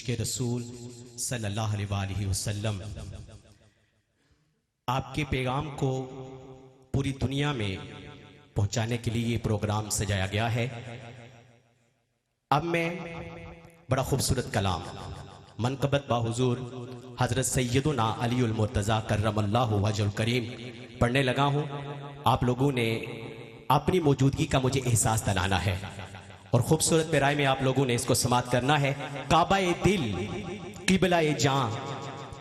عشق رسول صلی اللہ علیہ وآلہ وسلم، آپ کے پیغام کو پوری دنیا میں پہنچانے کے لیے یہ پروگرام سجایا گیا ہے۔ اب میں بڑا خوبصورت کلام منقبت با حضور حضرت سیدنا علی المرتضیٰ کرم اللہ وجہ الکریم پڑھنے لگا ہوں۔ آپ لوگوں نے اپنی موجودگی کا مجھے احساس دلانا ہے اور خوبصورت پیرائے میں آپ لوگوں نے اس کو سماعت کرنا ہے۔ کعبہ دل قبلہ جاں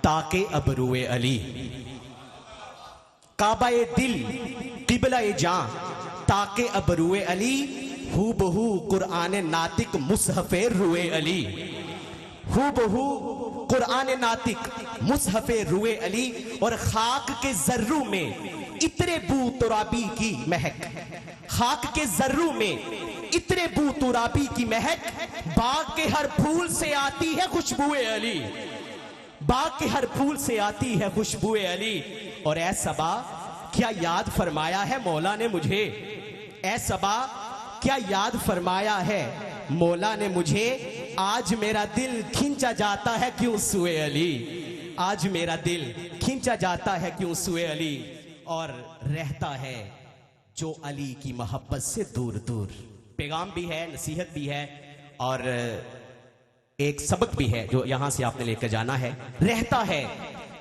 تاکہ ابرو علی، کعبہ دل قبلہ جاں تاکہ ابرو علی، ہو بہو قرآن ناطق مصحف روئے علی، ہو بہو قرآن ناطق مصحف روئے علی، اور خاک کے ذروں میں عطر بو ترابی کی مہک، خاک کے ذروں میں عطر بو ترابی کی مہک، باغ کے ہر پھول سے آتی ہے خوشبوئے علی، باغ کے ہر پھول سے آتی ہے خوشبوئے علی۔ اور اے صبا کیا یاد فرمایا ہے مولا نے مجھے، اے صبا کیا یاد فرمایا ہے مولا نے مجھے، آج میرا دل کھینچا جاتا ہے کیوں سوئے علی، آج میرا دل کھینچا جاتا ہے کیوں سوئے علی، اور رہتا ہے جو علی کی محبت سے دور دور۔ پیغام بھی ہے، نصیحت بھی ہے، اور ایک سبق بھی ہے جو یہاں سے آپ نے لے کر جانا ہے۔ رہتا ہے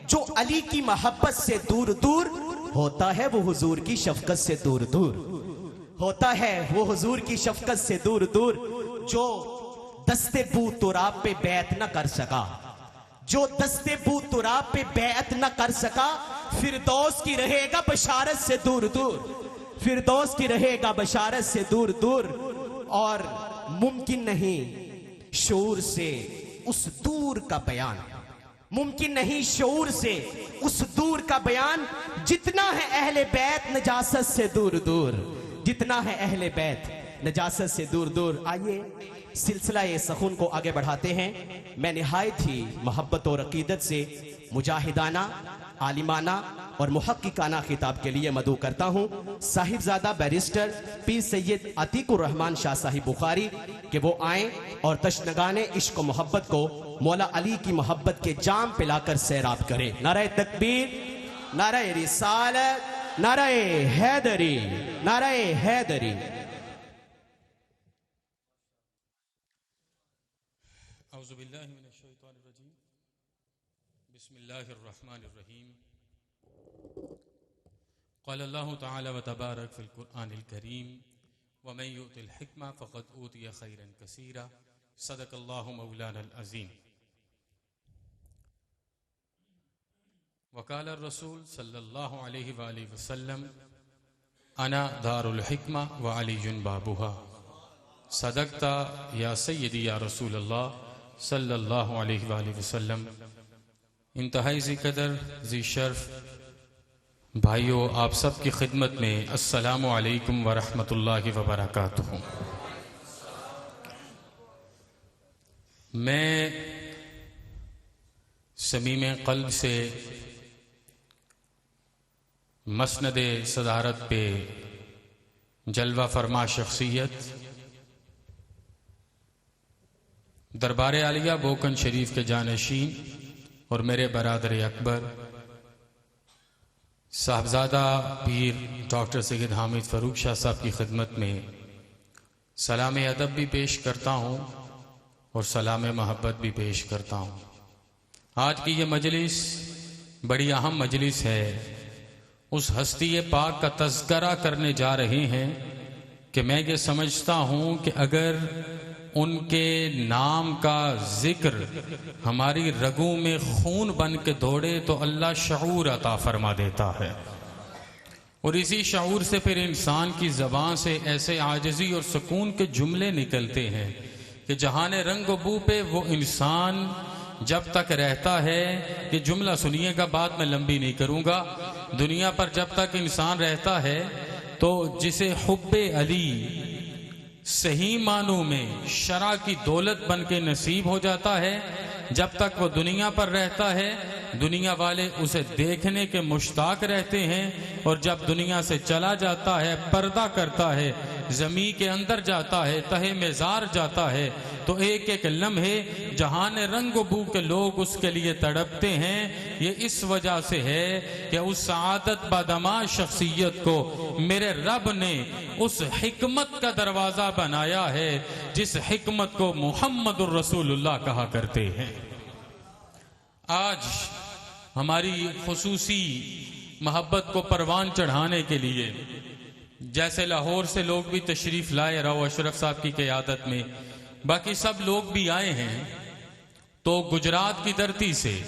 جو علی کی محبت سے دور دور، ہوتا ہے وہ حضور کی شفقت سے دور دور، ہوتا ہے وہ حضور کی شفقت سے دور دور۔ جو دست بو تراب پہ بیعت نہ کر سکا، جو دست بو تراب پہ بیعت نہ کر سکا، فردوس کی رہے گا بشارت سے دور دور، فردوس کی رہے گا بشارت سے دور دور۔ اور ممکن نہیں شعور سے اس دور کا بیان، ممکن نہیں شعور سے اس دور کا بیان، جتنا ہے اہل بیت نجاست سے دور دور، جتنا ہے اہل بیت نجاست سے دور دور۔ آئیے سلسلہ سخن کو آگے بڑھاتے ہیں۔ میں نہایت ہی محبت اور عقیدت سے مجاہدانہ، عالمانہ اور محققانہ خطاب کے لیے مدعو کرتا ہوں صاحبزادہ بیرسٹر پیر سید عتیق الرحمن شاہ صاحب بخاری کہ وہ آئیں اور تشنگان عشق و محبت کو مولا علی کی محبت کے جام پلا کر سیراب کریں۔ نعرہ تکبیر، نعرہ رسالت، نعرہ حیدری، نعرہ حیدری۔ اعوذ باللہ من الشیطان الرجیم، بسم اللہ الرحمن الرحیم۔ قال اللہ تعالی و تبارک فی القرآن الکریم، ومن یؤت الحکمہ فقد اوتی خیرا کثیرا، صدق اللہ مولانا العظیم۔ وقال الرسول صلی اللہ علیہ وآلہ وسلم، انا دار الحکمہ وعلی بابہا، صدقتا یا سیدی یا رسول اللہ صلی اللہ علیہ وآلہ وسلم۔ انتہائی ذی قدر، ذی شرف بھائیو، آپ سب کی خدمت میں السلام علیکم ورحمۃ اللہ وبرکاتہ۔ میں صمیم قلب سے مسند صدارت پہ جلوہ فرما شخصیت دربار عالیہ بوکن شریف کے جانشین اور میرے برادر اکبر صاحبزادہ پیر ڈاکٹر سید حامد فاروق شاہ صاحب کی خدمت میں سلام ادب بھی پیش کرتا ہوں اور سلام محبت بھی پیش کرتا ہوں۔ آج کی یہ مجلس بڑی اہم مجلس ہے، اس ہستی پاک کا تذکرہ کرنے جا رہے ہیں کہ میں یہ سمجھتا ہوں کہ اگر ان کے نام کا ذکر ہماری رگوں میں خون بن کے دوڑے تو اللہ شعور عطا فرما دیتا ہے، اور اسی شعور سے پھر انسان کی زبان سے ایسے عاجزی اور سکون کے جملے نکلتے ہیں کہ جہان رنگ و بو پہ وہ انسان جب تک رہتا ہے، یہ جملہ سنیے گا، بات میں لمبی نہیں کروں گا، دنیا پر جب تک انسان رہتا ہے تو جسے حب علی صحیح معنوں میں شرع کی دولت بن کے نصیب ہو جاتا ہے، جب تک وہ دنیا پر رہتا ہے دنیا والے اسے دیکھنے کے مشتاق رہتے ہیں، اور جب دنیا سے چلا جاتا ہے، پردہ کرتا ہے، زمین کے اندر جاتا ہے، تہہ مزار جاتا ہے، تو ایک ایک لمحے جہان رنگ و بو کے لوگ اس کے لیے تڑپتے ہیں۔ یہ اس وجہ سے ہے کہ اس سعادت بادما شخصیت کو میرے رب نے اس حکمت کا دروازہ بنایا ہے جس حکمت کو محمد الرسول اللہ کہا کرتے ہیں۔ آج ہماری خصوصی محبت کو پروان چڑھانے کے لیے جیسے لاہور سے لوگ بھی تشریف لائے راؤ اشرف صاحب کی قیادت میں، باقی سب لوگ بھی آئے ہیں، تو گجرات کی دھرتی سے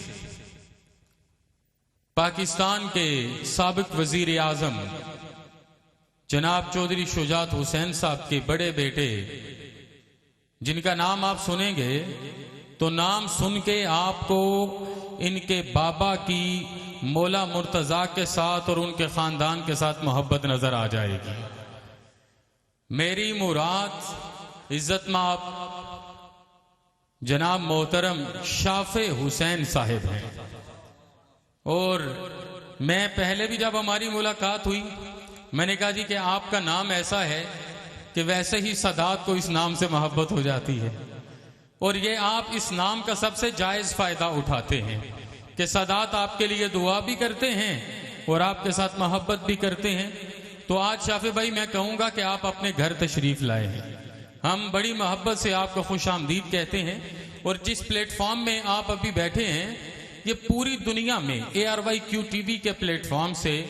پاکستان کے سابق وزیر اعظم جناب چودھری شجاعت حسین صاحب کے بڑے بیٹے، جن کا نام آپ سنیں گے تو نام سن کے آپ کو ان کے بابا کی مولا مرتضیٰ کے ساتھ اور ان کے خاندان کے ساتھ محبت نظر آ جائے گی۔ میری مراد عزت مآب جناب محترم شافع حسین صاحب ہیں، اور میں پہلے بھی جب ہماری ملاقات ہوئی میں نے کہا جی کہ آپ کا نام ایسا ہے کہ ویسے ہی سادات کو اس نام سے محبت ہو جاتی ہے، اور یہ آپ اس نام کا سب سے جائز فائدہ اٹھاتے ہیں کہ سادات آپ کے لیے دعا بھی کرتے ہیں اور آپ کے ساتھ محبت بھی کرتے ہیں۔ تو آج شافع بھائی میں کہوں گا کہ آپ اپنے گھر تشریف لائے ہیں، ہم بڑی محبت سے آپ کو خوش آمدید کہتے ہیں، اور جس پلیٹ فارم میں آپ ابھی بیٹھے ہیں یہ پوری دنیا میں ARYQ TV کے پلیٹ فارم سے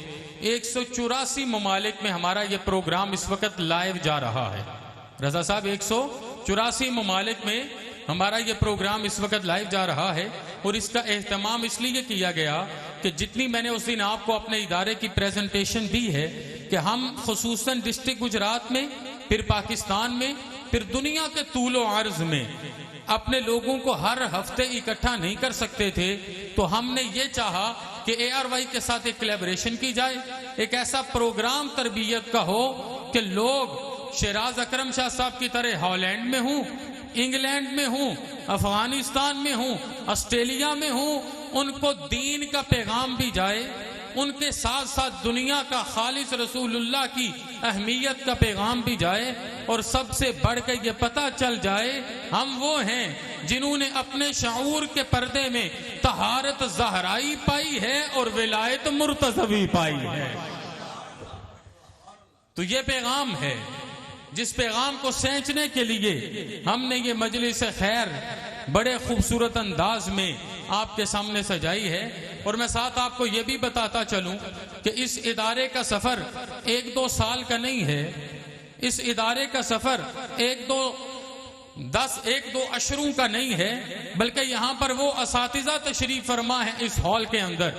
184 ممالک میں ہمارا یہ پروگرام اس وقت لائیو جا رہا ہے۔ رضا صاحب 184 ممالک میں ہمارا یہ پروگرام اس وقت لائیو جا رہا ہے، اور اس کا اہتمام اس لیے کیا گیا کہ جتنی میں نے اس دن آپ کو اپنے ادارے کی پریزنٹیشن دی ہے کہ ہم خصوصاً ڈسٹرکٹ گجرات میں، پھر پاکستان میں، پھر دنیا کے طول و عرض میں اپنے لوگوں کو ہر ہفتے اکٹھا نہیں کر سکتے تھے، تو ہم نے یہ چاہا کہ ARY کے ساتھ ایک کولیبریشن کی جائے، ایک ایسا پروگرام تربیت کا ہو کہ لوگ شیراز اکرم شاہ صاحب کی طرح ہالینڈ میں ہوں، انگلینڈ میں ہوں، افغانستان میں ہوں، آسٹریلیا میں ہوں، ان کو دین کا پیغام بھی جائے، ان کے ساتھ ساتھ دنیا کا خالص رسول اللہ کی اہمیت کا پیغام بھی جائے، اور سب سے بڑھ کے یہ پتہ چل جائے ہم وہ ہیں جنہوں نے اپنے شعور کے پردے میں طہارت زہرائی پائی ہے اور ولایت مرتضوی پائی ہے۔ تو یہ پیغام ہے جس پیغام کو سینچنے کے لیے ہم نے یہ مجلس خیر بڑے خوبصورت انداز میں آپ کے سامنے سجائی ہے، اور میں ساتھ آپ کو یہ بھی بتاتا چلوں کہ اس ادارے کا سفر 1-2 سال کا نہیں ہے، اس ادارے کا سفر 1-2 اشروں کا نہیں ہے، بلکہ یہاں پر وہ اساتذہ تشریف فرما ہے اس ہال کے اندر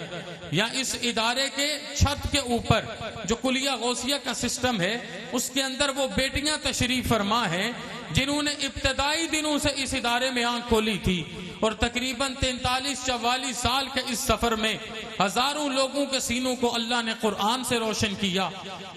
یا اس ادارے کے چھت کے اوپر جو کلیہ غوثیہ کا سسٹم ہے اس کے اندر وہ بیٹیاں تشریف فرما ہیں جنہوں نے ابتدائی دنوں سے اس ادارے میں آنکھ کھولی تھی، اور تقریباً 43-44 سال کے اس سفر میں ہزاروں لوگوں کے سینوں کو اللہ نے قرآن سے روشن کیا،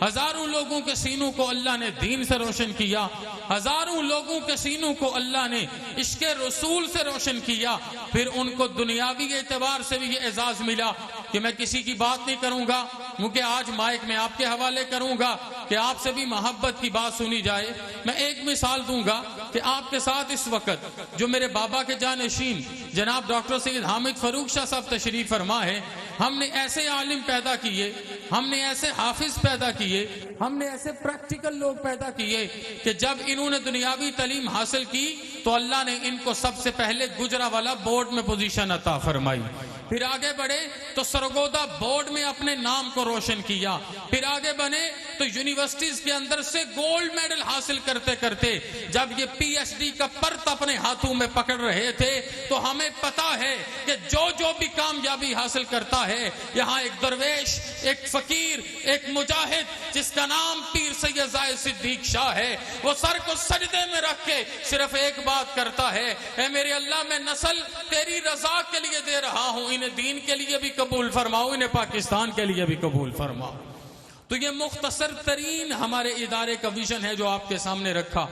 ہزاروں لوگوں کے سینوں کو اللہ نے دین سے روشن کیا، ہزاروں لوگوں کے سینوں کو اللہ نے عشق رسول سے روشن کیا۔ پھر ان کو دنیاوی اعتبار سے بھی یہ اعزاز ملا کہ میں کسی کی بات نہیں کروں گا، کیونکہ آج مائک میں آپ کے حوالے کروں گا کہ آپ سے بھی محبت کی بات سنی جائے۔ میں ایک مثال دوں گا کہ آپ کے ساتھ اس وقت جو میرے بابا کے جانشین جناب ڈاکٹر سید حامد فاروق شاہ صاحب تشریف فرما ہے، ہم نے ایسے عالم پیدا کیے، ہم نے ایسے حافظ پیدا کیے، ہم نے ایسے پریکٹیکل لوگ پیدا کیے کہ جب انہوں نے دنیاوی تعلیم حاصل کی تو اللہ نے ان کو سب سے پہلے گجرانوالہ بورڈ میں پوزیشن عطا فرمائی، پھر آگے بڑھے تو سرگودا بورڈ میں اپنے نام کو روشن کیا، پھر آگے بنے تو یونیورسٹیز کے اندر سے گولڈ میڈل حاصل کرتے کرتے جب یہ PhD کا پرت اپنے ہاتھوں میں پکڑ رہے تھے تو ہمیں پتا ہے کہ جو بھی کامیابی حاصل کرتا ہے یہاں ایک درویش، ایک فقیر، ایک مجاہد جس کا نام پیر سید زاہد صدیق شاہ ہے، وہ سر کو سجدے میں رکھ کے صرف ایک بات کرتا ہے، اے میرے اللہ میں نسل تیری رضا کے لیے دے رہا ہوں، انہیں دین کے لیے بھی قبول فرماؤ، انہیں پاکستان کے لیے بھی قبول فرماؤ۔ تو یہ مختصر ترین ہمارے ادارے کا ویژن ہے جو آپ کے سامنے رکھا۔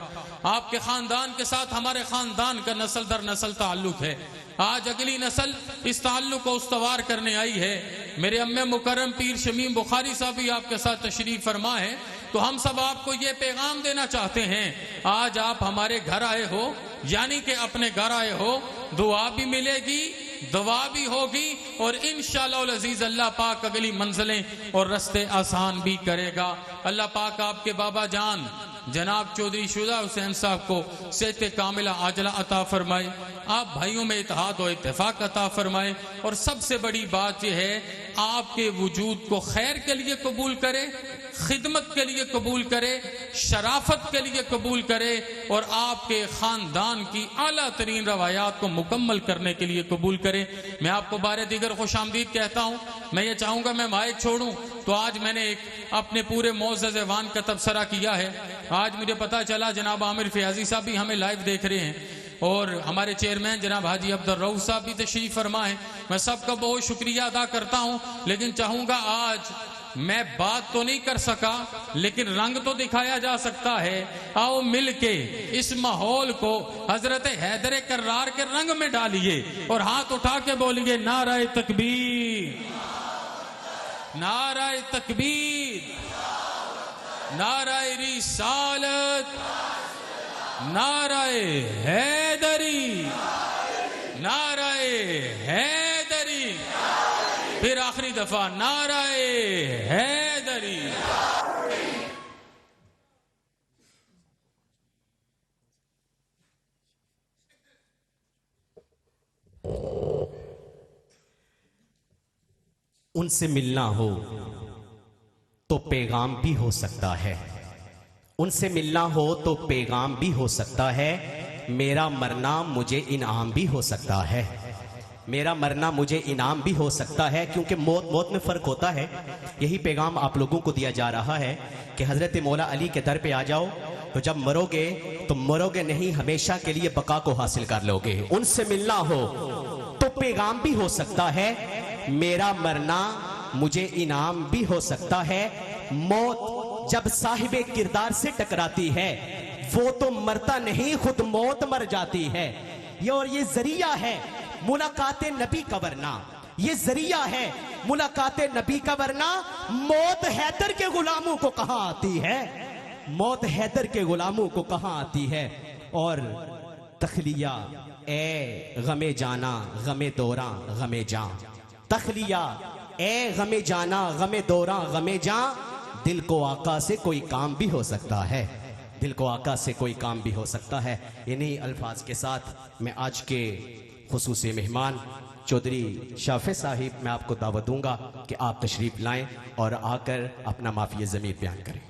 آپ کے خاندان کے ساتھ ہمارے خاندان کا نسل در نسل تعلق ہے، آج اگلی نسل اس تعلق کو استوار کرنے آئی ہے۔ میرے امّ مکرم پیر شمیم بخاری صاحب بھی آپ کے ساتھ تشریف فرما ہے، تو ہم سب آپ کو یہ پیغام دینا چاہتے ہیں، آج آپ ہمارے گھر آئے ہو یعنی کہ اپنے گھر آئے ہو، دعا بھی ملے گی، دعا بھی ہوگی، اور انشاءاللہ العزیز اللہ پاک اگلی منزلیں اور رستے آسان بھی کرے گا۔ اللہ پاک آپ کے بابا جان جناب چودھری شجاع حسین صاحب کو صحت کاملہ عاجلہ عطا فرمائے، آپ بھائیوں میں اتحاد و اتفاق عطا فرمائے، اور سب سے بڑی بات یہ ہے آپ کے وجود کو خیر کے لیے قبول کرے، خدمت کے لیے قبول کرے، شرافت کے لیے قبول کرے، اور آپ کے خاندان کی اعلیٰ ترین روایات کو مکمل کرنے کے لیے قبول کرے۔ میں آپ کو بار دیگر خوش آمدید کہتا ہوں۔ میں یہ چاہوں گا میں مائک چھوڑوں تو آج میں نے ایک اپنے پورے معزز ایوان کا تبصرہ کیا ہے۔ آج مجھے پتا چلا جناب عامر فیاضی صاحب بھی ہمیں لائیو دیکھ رہے ہیں، اور ہمارے چیئرمین جناب حاجی عبدالرؤوف صاحب بھی تشریف فرما ہے۔ میں سب کا بہت شکریہ ادا کرتا ہوں، لیکن چاہوں گا آج میں بات تو نہیں کر سکا لیکن رنگ تو دکھایا جا سکتا ہے۔ آؤ مل کے اس ماحول کو حضرت حیدر کرار کے رنگ میں ڈالیے اور ہاتھ اٹھا کے بولیے نعرہ تکبیر، نعرہ تکبیر، نعرہ رسالت، نعرہ حیدری، نعرہ حیدری، پھر آخری دفعہ نعرہ حیدری۔ ان سے ملنا ہو تو پیغام بھی ہو سکتا ہے، ان سے ملنا ہو تو پیغام بھی ہو سکتا ہے، میرا مرنا مجھے انعام بھی ہو سکتا ہے، میرا مرنا مجھے انعام بھی ہو سکتا ہے، کیونکہ موت میں فرق ہوتا ہے۔ یہی پیغام آپ لوگوں کو دیا جا رہا ہے کہ حضرت مولا علی کے در پہ آ جاؤ تو جب مرو گے تو مرو گے نہیں، ہمیشہ کے لیے بقا کو حاصل کر لو گے۔ ان سے ملنا ہو تو پیغام بھی ہو سکتا ہے، میرا مرنا مجھے انعام بھی ہو سکتا ہے۔ موت جب صاحب کردار سے ٹکراتی ہے وہ تو مرتا نہیں، خود موت مر جاتی ہے۔ یہ ذریعہ ہے ملاقات نبی کا ورنہ، یہ ذریعہ ہے ملاقات نبی کا ورنہ موت حیدر کے غلاموں کو کہاں آتی ہے، موت حیدر کے غلاموں کو کہاں آتی ہے۔ اور تخلیہ اے غم جانا غم دوراں غم جاں، تخلیہ اے غم جانا غم دوراں غم جاں، دل کو آقا سے کوئی کام بھی ہو سکتا ہے، دل کو آقا سے کوئی کام بھی ہو سکتا ہے۔ انہی الفاظ کے ساتھ میں آج کے خصوصی مہمان چودھری شافع صاحب میں آپ کو دعوت دوں گا کہ آپ تشریف لائیں اور آ کر اپنا مافی ضمیر بیان کریں۔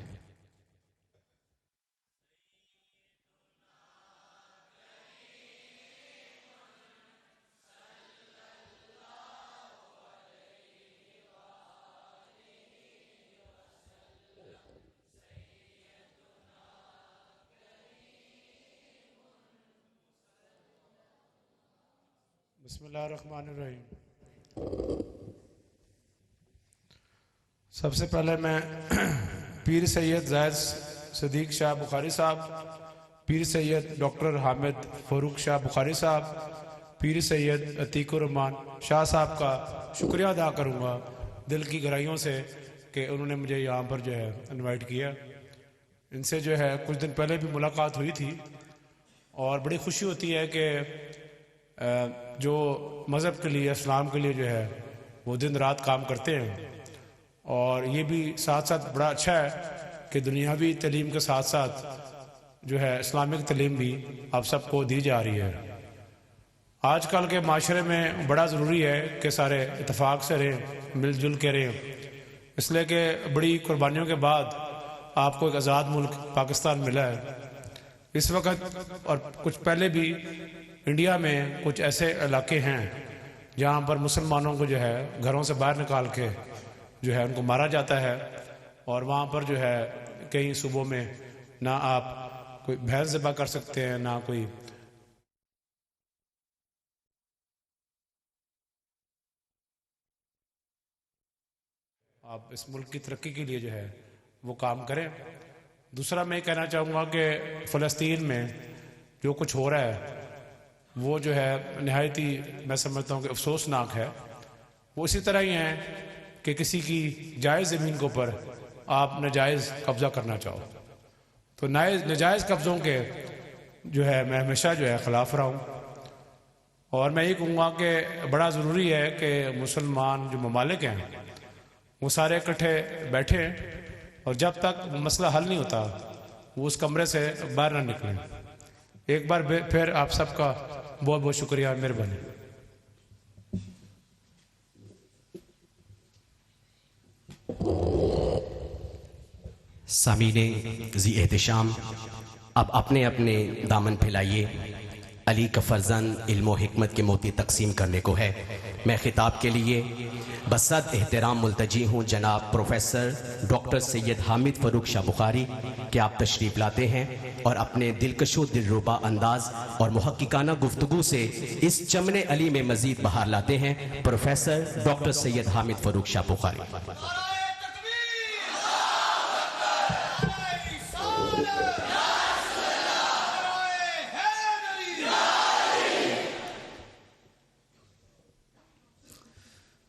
بسم اللہ الرحمن الرحیم۔ سب سے پہلے میں پیر سید زاہد صدیق شاہ بخاری صاحب، پیر سید ڈاکٹر حامد فاروق شاہ بخاری صاحب، پیر سید عتیق الرحمان شاہ صاحب کا شکریہ ادا کروں گا دل کی گہرائیوں سے کہ انہوں نے مجھے یہاں پر جو ہے انوائٹ کیا۔ ان سے جو ہے کچھ دن پہلے بھی ملاقات ہوئی تھی، اور بڑی خوشی ہوتی ہے کہ جو مذہب کے لیے، اسلام کے لیے جو ہے وہ دن رات کام کرتے ہیں، اور یہ بھی ساتھ ساتھ بڑا اچھا ہے کہ دنیاوی تعلیم کے ساتھ ساتھ جو ہے اسلامک تعلیم بھی آپ سب کو دی جا رہی ہے۔ آج کل کے معاشرے میں بڑا ضروری ہے کہ سارے اتفاق سے رہیں، مل جل کے رہیں، اس لیے کہ بڑی قربانیوں کے بعد آپ کو ایک آزاد ملک پاکستان ملا ہے۔ اس وقت اور کچھ پہلے بھی انڈیا میں کچھ ایسے علاقے ہیں جہاں پر مسلمانوں کو جو ہے گھروں سے باہر نکال کے جو ہے ان کو مارا جاتا ہے، اور وہاں پر جو ہے کئی صوبوں میں نہ آپ کوئی بھینس ذبح کر سکتے ہیں، نہ کوئی آپ اس ملک کی ترقی کے لیے جو ہے وہ کام کریں۔ دوسرا میں یہ کہنا چاہوں گا کہ فلسطین میں جو کچھ ہو رہا ہے وہ جو ہے نہایت ہی میں سمجھتا ہوں کہ افسوسناک ہے۔ وہ اسی طرح ہی ہیں کہ کسی کی جائز زمین کے اوپر آپ ناجائز قبضہ کرنا چاہو، تو ناجائز قبضوں کے جو ہے میں ہمیشہ جو ہے خلاف رہا ہوں، اور میں یہ کہوں گا کہ بڑا ضروری ہے کہ مسلمان جو ممالک ہیں وہ سارے اکٹھے بیٹھیں، اور جب تک مسئلہ حل نہیں ہوتا وہ اس کمرے سے باہر نہ نکلیں۔ ایک بار پھر آپ سب کا بہت بہت شکریہ، مہربانی۔ سامعین ذی احتشام، اب اپنے اپنے دامن پھیلائیے، علی کا فرزند علم و حکمت کے موتی تقسیم کرنے کو ہے۔ میں خطاب کے لیے بصد احترام ملتجی ہوں جناب پروفیسر ڈاکٹر سید حامد فروخ شاہ بخاری کہ آپ تشریف لاتے ہیں اور اپنے دلکش و دلربا انداز اور محققانہ گفتگو سے اس چمن علی میں مزید بہار لاتے ہیں۔ پروفیسر ڈاکٹر سید حامد فروخ شاہ بخاری۔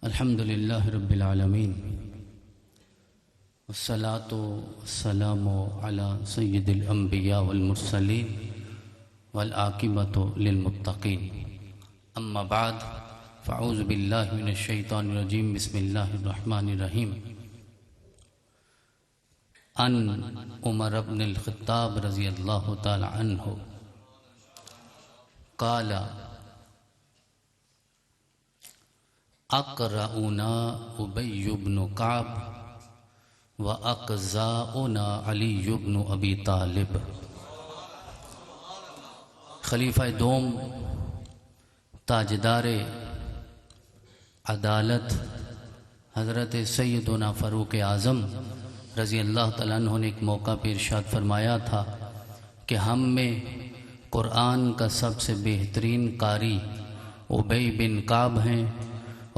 الحمدللہ رب العالمین والصلاة والسلام علی سید الانبیاء والمرسلین والعاقبۃ للمتقین، اما بعد فاعوذ باللہ من الشیطان الرجیم، بسم اللہ الرحمن الرحیم۔ ان عمر بن الخطاب رضی اللہ تعالی عنہ قال اقرؤنا ابی بن کعب و اقزاؤنا علی بن ابی طالب۔ خلیفہ دوم تاجدار عدالت حضرت سیدنا فاروق اعظم رضی اللہ تعالیٰ عنہ نے ایک موقع پہ ارشاد فرمایا تھا کہ ہم میں قرآن کا سب سے بہترین قاری ابی بن کعب ہیں،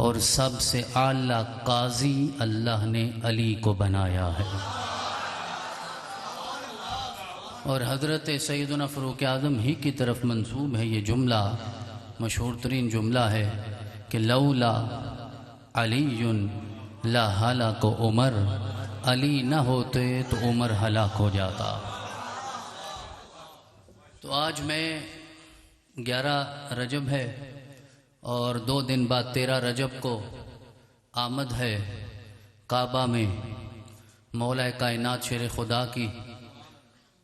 اور سب سے اعلیٰ قاضی اللہ نے علی کو بنایا ہے۔ اور حضرت سیدنا فاروق اعظم ہی کی طرف منسوب ہے یہ جملہ، مشہور ترین جملہ ہے کہ لولا علی لا ہلاک عمر، علی نہ ہوتے تو عمر ہلاک ہو جاتا۔ تو آج میں 11 رجب ہے اور 2 دن بعد 13 رجب کو آمد ہے کعبہ میں مولا کائنات شیر خدا کی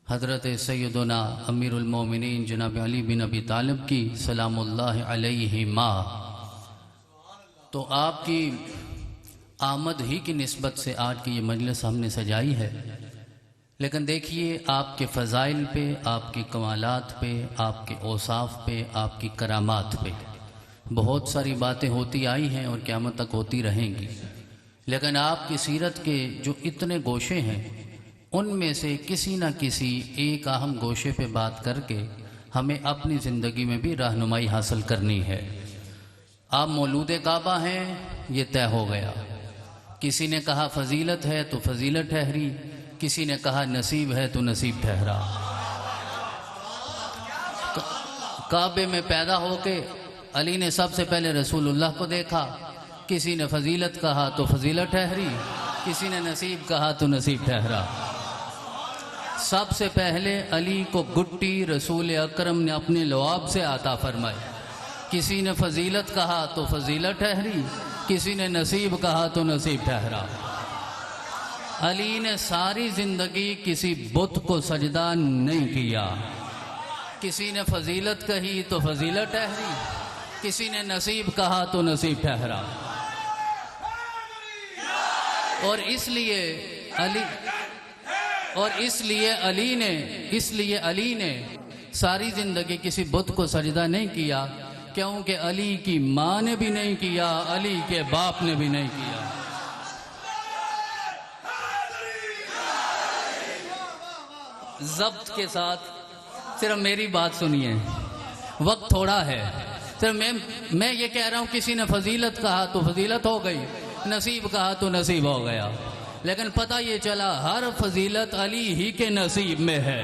حضرت سیدنا امیر المومنین جناب علی بن ابی طالب کی سلام اللہ علیہ ماں۔ تو آپ کی آمد ہی کی نسبت سے آج کی یہ مجلس ہم نے سجائی ہے، لیکن دیکھیے آپ کے فضائل پہ، آپ کی کمالات پہ، آپ کے اوصاف پہ، آپ کی کرامات پہ بہت ساری باتیں ہوتی آئی ہیں اور قیامت تک ہوتی رہیں گی، لیکن آپ کی سیرت کے جو اتنے گوشے ہیں ان میں سے کسی نہ کسی ایک اہم گوشے پہ بات کر کے ہمیں اپنی زندگی میں بھی رہنمائی حاصل کرنی ہے۔ آپ مولود کعبہ ہیں، یہ طے ہو گیا۔ کسی نے کہا فضیلت ہے تو فضیلت ٹھہری، کسی نے کہا نصیب ہے تو نصیب ٹھہرا۔ کعبے میں پیدا ہو کے علی نے سب سے پہلے رسول اللہ کو دیکھا، کسی نے فضیلت کہا تو فضیلت ٹھہری، کسی نے نصیب کہا تو نصیب ٹھہرا۔ سب سے پہلے علی کو گٹی رسول اکرم نے اپنے لعاب سے عطا فرمائی، کسی نے فضیلت کہا تو فضیلت ٹھہری، کسی نے نصیب کہا تو نصیب ٹھہرا۔ علی نے ساری زندگی کسی بت کو سجدہ نہیں کیا، کسی نے فضیلت کہی تو فضیلت ٹھہری، کسی نے نصیب کہا تو نصیب ٹھہرا۔ اور اس لیے علی نے ساری زندگی کسی بت کو سجدہ نہیں کیا، کیونکہ علی کی ماں نے بھی نہیں کیا، علی کے باپ نے بھی نہیں کیا۔ ضبط کے ساتھ صرف میری بات سنیے، وقت تھوڑا ہے، صرف میں یہ کہہ رہا ہوں کسی نے فضیلت کہا تو فضیلت ہو گئی، نصیب کہا تو نصیب ہو گیا، لیکن پتہ یہ چلا ہر فضیلت علی ہی کے نصیب میں ہے۔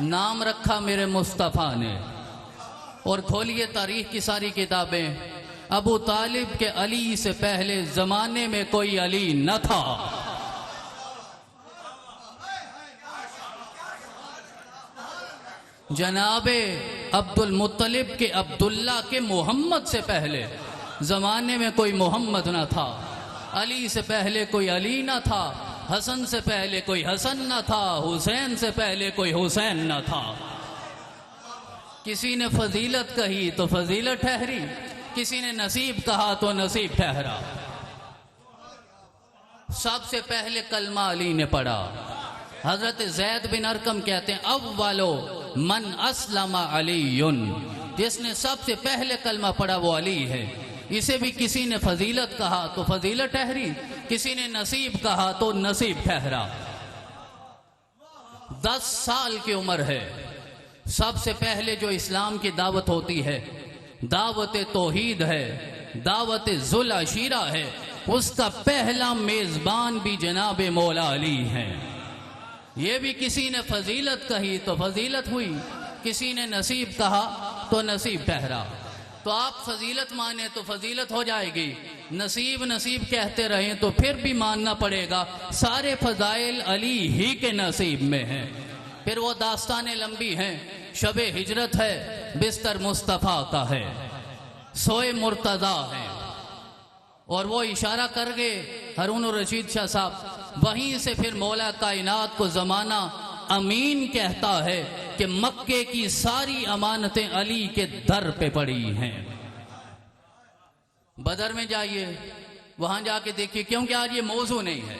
نام رکھا میرے مصطفیٰ نے، اور کھولیے تاریخ کی ساری کتابیں، ابو طالب کے علی سے پہلے زمانے میں کوئی علی نہ تھا۔ جناب عبد المطلب کے عبداللہ کے محمد سے پہلے زمانے میں کوئی محمد نہ تھا، علی سے پہلے کوئی علی نہ تھا، حسن سے پہلے کوئی حسن نہ تھا، حسین سے پہلے کوئی حسین نہ تھا۔ کسی نے فضیلت کہی تو فضیلت ٹھہری، کسی نے نصیب کہا تو نصیب ٹھہرا۔ سب سے پہلے کلمہ علی نے پڑھا۔ حضرت زید بن ارقم کہتے ہیں اولو من اسلم علی، جس نے سب سے پہلے کلمہ پڑھا وہ علی ہے۔ اسے بھی کسی نے فضیلت کہا تو فضیلت ٹھہری، کسی نے نصیب کہا تو نصیب ٹھہرا۔ 10 سال کی عمر ہے، سب سے پہلے جو اسلام کی دعوت ہوتی ہے دعوت توحید ہے، دعوت ذوالعشیرہ ہے، اس کا پہلا میزبان بھی جناب مولا علی ہے۔ یہ بھی کسی نے فضیلت کہی تو فضیلت ہوئی، کسی نے نصیب کہا تو نصیب ٹھہرا۔ تو آپ فضیلت مانیں تو فضیلت ہو جائے گی، نصیب نصیب کہتے رہیں تو پھر بھی ماننا پڑے گا سارے فضائل علی ہی کے نصیب میں ہیں۔ پھر وہ داستانیں لمبی ہیں، شب ہجرت ہے، بستر مصطفیٰ کا ہے، سوئے مرتضیٰ ہے، اور وہ اشارہ کر گئے ہارون الرشید شاہ صاحب، وہیں سے پھر مولا کائنات کو زمانہ امین کہتا ہے کہ مکے کی ساری امانتیں علی کے در پہ پڑی ہیں۔ بدر میں جائیے، وہاں جا کے دیکھیے، کیونکہ آج یہ موضوع نہیں ہے،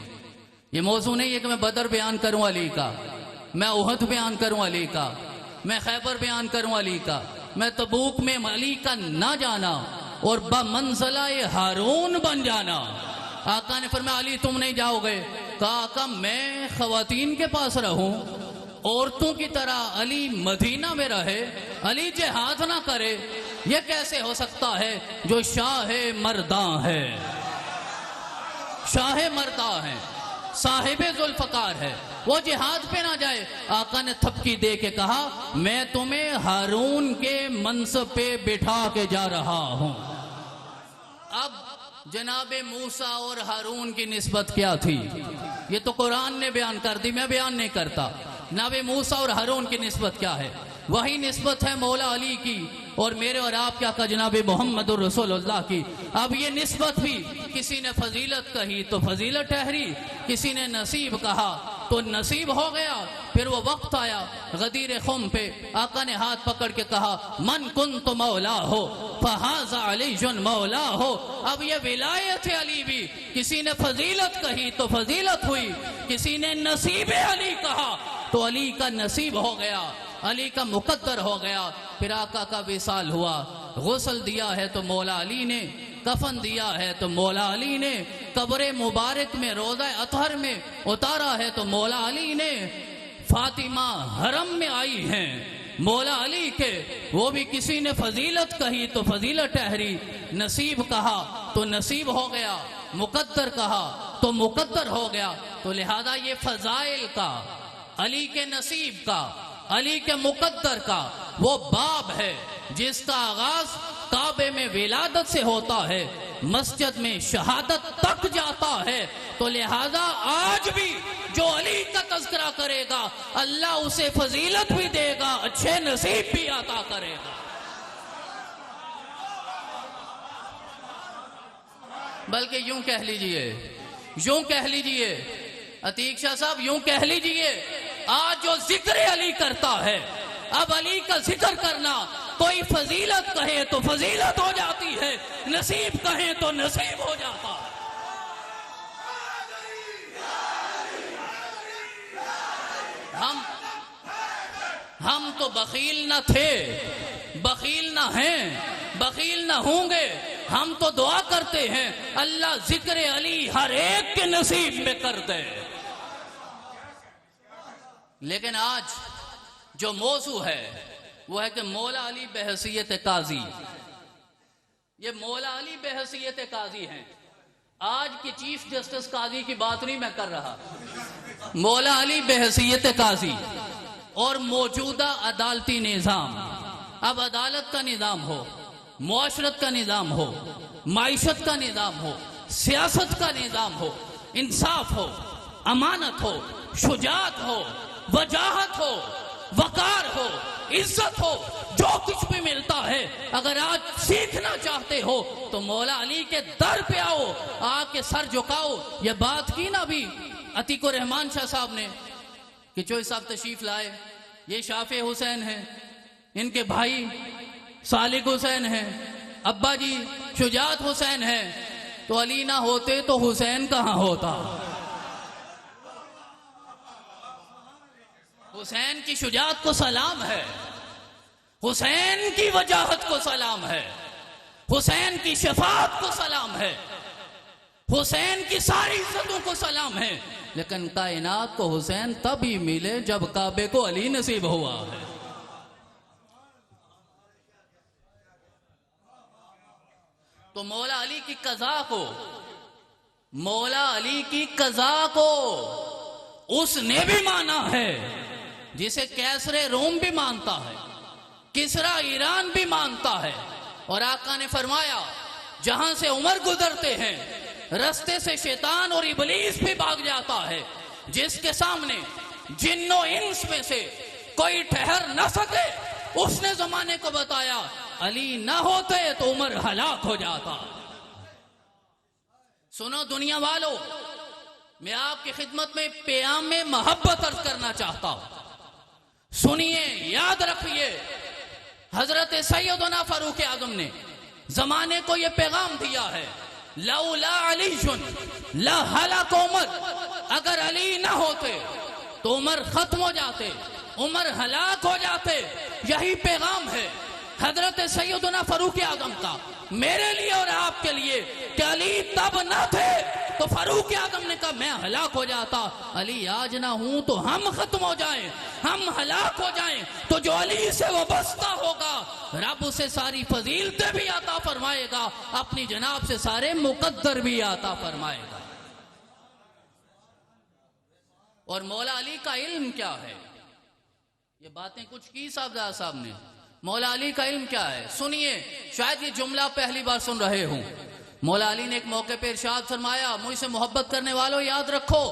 یہ موضوع نہیں ہے کہ میں بدر بیان کروں علی کا، میں احد بیان کروں علی کا، میں خیبر بیان کروں علی کا، میں تبوک میں علی کا نہ جانا اور بمنزلہ ہارون بن جانا۔ آقا نے فرمایا علی تم نہیں جاؤ گے، کہا آقا میں خواتین کے پاس رہوں، عورتوں کی طرح علی مدینہ میں رہے، علی جہاد نہ کرے، یہ کیسے ہو سکتا ہے جو شاہ مرداں ہے، شاہ مرداں ہے، صاحب ذوالفقار ہے، وہ جہاد پہ نہ جائے۔ آقا نے تھپکی دے کے کہا میں تمہیں ہارون کے منصب پہ بٹھا کے جا رہا ہوں۔ اب جناب موسیٰ اور ہارون کی نسبت کیا تھی یہ تو قرآن نے بیان کر دی، میں بیان نہیں کرتا۔ جناب موسیٰ اور ہارون کی نسبت کیا ہے؟ وہی نسبت ہے مولا علی کی اور میرے اور آپ کیا کہا جناب محمد الرسول اللہ کی۔ اب یہ نسبت بھی کسی نے فضیلت کہی تو فضیلت ٹھہری، کسی نے نصیب کہا تو نصیب ہو گیا۔ پھر وہ وقت آیا غدیر خم پہ، آقا نے ہاتھ پکڑ کے کہا من کنت مولا ہو فہذا علی مولا ہو۔ اب یہ ولایت علی بھی کسی نے فضیلت کہی تو فضیلت ہوئی، کسی نے نصیب علی کہا تو علی کا نصیب ہو گیا، علی کا مقدر ہو گیا۔ پھر آقا کا وصال ہوا، غسل دیا ہے تو مولا علی نے، کفن دیا ہے تو مولا علی نے، قبر مبارک میں روضہ اطہر میں اتارا ہے تو مولا علی نے، فاطمہ حرم میں آئی ہیں مولا علی کے، وہ بھی کسی نے فضیلت کہی تو فضیلت ٹھہری، نصیب کہا تو نصیب ہو گیا، مقدر کہا تو مقدر ہو گیا۔ تو لہذا یہ فضائل کا، علی کے نصیب کا، علی کے مقدر کا وہ باب ہے جس کا آغاز کعبے میں ولادت سے ہوتا ہے، مسجد میں شہادت تک جاتا ہے۔ تو لہذا آج بھی جو علی کا تذکرہ کرے گا اللہ اسے فضیلت بھی دے گا، اچھے نصیب بھی عطا کرے گا۔ بلکہ یوں کہہ لیجئے عتیق شاہ صاحب، یوں کہہ لیجئے آج جو ذکر علی کرتا ہے، اب علی کا ذکر کرنا، کوئی فضیلت کہے تو فضیلت ہو جاتی ہے، نصیب کہیں تو نصیب ہو جاتا ہے۔ ہم تو بخیل نہ تھے، بخیل نہ ہیں، بخیل نہ ہوں گے، ہم تو دعا کرتے ہیں اللہ ذکر علی ہر ایک کے نصیب میں کر دے۔ لیکن آج جو موضوع ہے وہ ہے کہ مولا علی بحیثیت قاضی، یہ مولا علی بحیثیت قاضی ہیں۔ آج کی چیف جسٹس قاضی کی بات نہیں میں کر رہا، مولا علی بحیثیت قاضی اور موجودہ عدالتی نظام۔ اب عدالت کا نظام ہو، معاشرت کا نظام ہو، معیشت کا نظام ہو، سیاست کا نظام ہو، انصاف ہو، امانت ہو، شجاعت ہو، وجاہت ہو، وقار ہو، عزت ہو، جو کچھ بھی ملتا ہے، اگر آج سیکھنا چاہتے ہو تو مولا علی کے در پہ آؤ، آ کے سر جھکاؤ۔ یہ بات کی نا ابھی عتیق الرحمان شاہ صاحب نے کہ چوئی صاحب تشریف لائے، یہ شافع حسین ہیں، ان کے بھائی سالک حسین ہیں، ابا جی شجاعت حسین ہیں، تو علی نہ ہوتے تو حسین کہاں ہوتا؟ حسین کی شجاعت کو سلام ہے، حسین کی وجاہت کو سلام ہے، حسین کی شفاعت کو سلام ہے، حسین کی ساری عزتوں کو سلام ہے، لیکن کائنات کو حسین تب ہی ملے جب کعبے کو علی نصیب ہوا ہے۔ تو مولا علی کی قضا کو، مولا علی کی قضا کو اس نے بھی مانا ہے جسے کیسر روم بھی مانتا ہے، کسرا ایران بھی مانتا ہے، اور آقا نے فرمایا جہاں سے عمر گزرتے ہیں رستے سے شیطان اور ابلیس بھی بھاگ جاتا ہے، جس کے سامنے جن و انس میں سے کوئی ٹھہر نہ سکے، اس نے زمانے کو بتایا علی نہ ہوتے تو عمر ہلاک ہو جاتا۔ سنو دنیا والو، میں آپ کی خدمت میں پیام محبت عرض کرنا چاہتا ہوں، سنیے، یاد رکھیے، حضرت سیدنا فاروق اعظم نے زمانے کو یہ پیغام دیا ہے، لولا علی لہلک عمر، اگر علی نہ ہوتے تو عمر ختم ہو جاتے، عمر ہلاک ہو جاتے۔ یہی پیغام ہے حضرت سیدنا فاروق اعظم کا میرے لیے اور آپ کے لیے کہ علی تب نہ تھے تو فاروق اعظم نے کہا میں ہلاک ہو جاتا، علی آج نہ ہوں تو ہم ختم ہو جائیں، ہم ہلاک ہو جائیں، تو جو علی سے وابستہ ہوگا رب اسے ساری فضیلتیں بھی عطا فرمائے گا، اپنی جناب سے سارے مقدر بھی عطا فرمائے گا۔ اور مولا علی کا علم کیا ہے؟ یہ باتیں کچھ کی صاحب نے، مولا علی کا علم کیا ہے؟ سنیے، شاید یہ جملہ پہلی بار سن رہے ہوں۔ مولا علی نے ایک موقع پہ ارشاد فرمایا، مجھ سے محبت کرنے والوں یاد رکھو،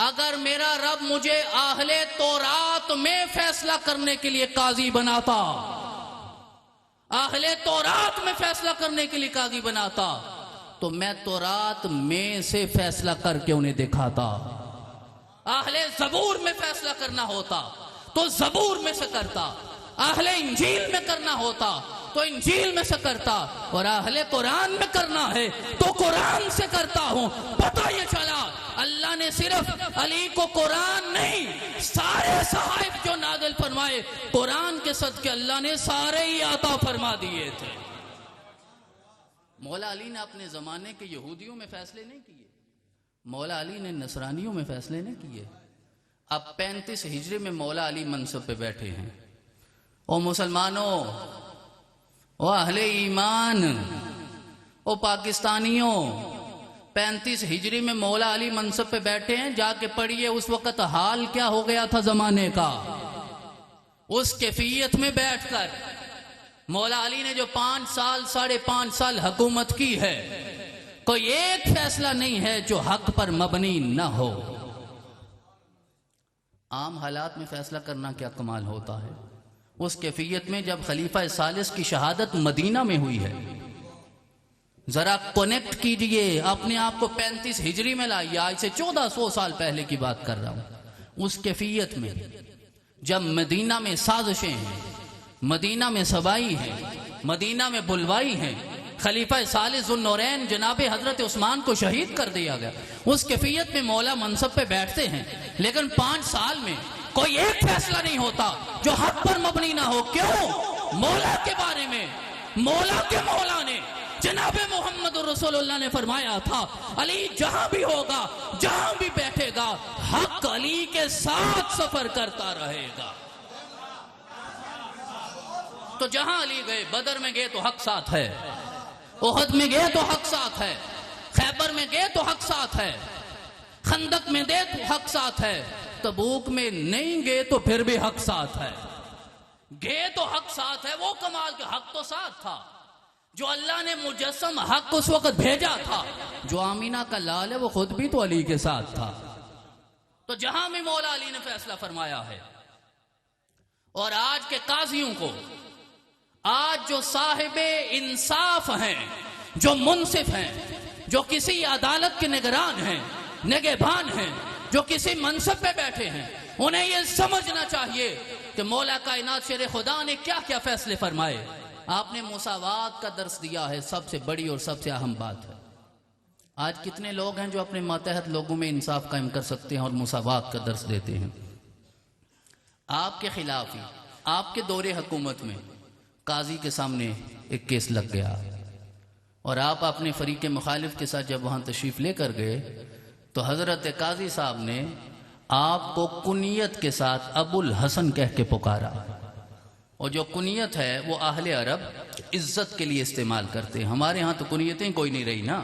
اگر میرا رب مجھے اہل تورات میں فیصلہ کرنے کے لیے قاضی بناتا، اہل تورات میں فیصلہ کرنے کے لیے قاضی بناتا، تو میں تورات میں سے فیصلہ کر کے انہیں دکھاتا۔ اہل زبور میں فیصلہ کرنا ہوتا تو زبور میں سے کرتا، اہل انجیل میں کرنا ہوتا تو انجیل میں سے کرتا، اور اہل قرآن میں کرنا ہے تو قرآن سے کرتا ہوں۔ پتہ یہ چلا اللہ نے صرف علی کو قرآن نہیں، سارے صحائف جو نازل فرمائے قرآن کے صدقے اللہ نے سارے ہی عطا فرما دیے تھے۔ مولا علی نے اپنے زمانے کے یہودیوں میں فیصلے نہیں کیے، مولا علی نے نصرانیوں میں فیصلے نہیں کیے۔ اب 35 ہجری میں مولا علی منصب پہ بیٹھے ہیں۔ او مسلمانوں، او اہل ایمان، او پاکستانیوں، 35 ہجری میں مولا علی منصب پہ بیٹھے ہیں، جا کے پڑھیے اس وقت حال کیا ہو گیا تھا زمانے کا۔ اس کیفیت میں بیٹھ کر مولا علی نے جو 5 سال 5.5 سال حکومت کی ہے، کوئی ایک فیصلہ نہیں ہے جو حق پر مبنی نہ ہو۔ عام حالات میں فیصلہ کرنا کیا کمال ہوتا ہے، اس کیفیت میں جب خلیفہ ثالث کی شہادت مدینہ میں ہوئی ہے، ذرا کنیکٹ کیجئے اپنے آپ کو 35 ہجری میں لائیے، آج سے 1400 سال پہلے کی بات کر رہا ہوں۔ اس کیفیت میں جب مدینہ میں سازشیں ہیں، مدینہ میں سبائی ہیں، مدینہ میں بلوائی ہیں، خلیفہ ثالث ذو النورین جناب حضرت عثمان کو شہید کر دیا گیا، اس کیفیت میں مولا منصب پہ بیٹھتے ہیں، لیکن 5 سال میں کوئی ایک فیصلہ نہیں ہوتا جو حق پر مبنی نہ ہو۔ کیوں؟ مولا کے بارے میں مولا کے مولا نے جناب محمد رسول اللہ نے فرمایا تھا، علی جہاں بھی ہوگا، جہاں بھی بیٹھے گا، حق علی کے ساتھ سفر کرتا رہے گا۔ تو جہاں علی گئے، بدر میں گئے تو حق ساتھ ہے، احد میں گئے تو حق ساتھ ہے، خیبر میں گئے تو حق ساتھ ہے، خندق میں گئے تو حق ساتھ ہے، تبوک میں نہیں گئے تو پھر بھی حق ساتھ ہے۔ گئے تو حق ساتھ ہے، وہ کمال کے حق تو ساتھ تھا، جو اللہ نے مجسم حق اس وقت بھیجا تھا، جو آمینہ کا لال ہے وہ خود بھی تو علی کے ساتھ تھا۔ تو جہاں میں مولا علی نے فیصلہ فرمایا ہے، اور آج کے قاضیوں کو، آج جو صاحب انصاف ہیں، جو منصف ہیں، جو کسی عدالت کے نگران ہیں، نگہبان ہیں، جو کسی منصب پہ بیٹھے ہیں، انہیں یہ سمجھنا چاہیے کہ مولا کائنات شیر خدا نے کیا کیا فیصلے فرمائے۔ آپ نے مساوات کا درس دیا ہے، سب سے بڑی اور سب سے اہم بات ہے۔ آج کتنے لوگ ہیں جو اپنے ماتحت لوگوں میں انصاف قائم کر سکتے ہیں اور مساوات کا درس دیتے ہیں؟ آپ کے خلاف ہی آپ کے دور حکومت میں قاضی کے سامنے ایک کیس لگ گیا، اور آپ اپنے فریق مخالف کے ساتھ جب وہاں تشریف لے کر گئے تو حضرت قاضی صاحب نے آپ کو کنیت کے ساتھ ابو الحسن کہہ کے پکارا، اور جو کنیت ہے وہ اہل عرب عزت کے لیے استعمال کرتے ہیں۔ ہمارے ہاں تو کنیتیں کوئی نہیں رہی نا،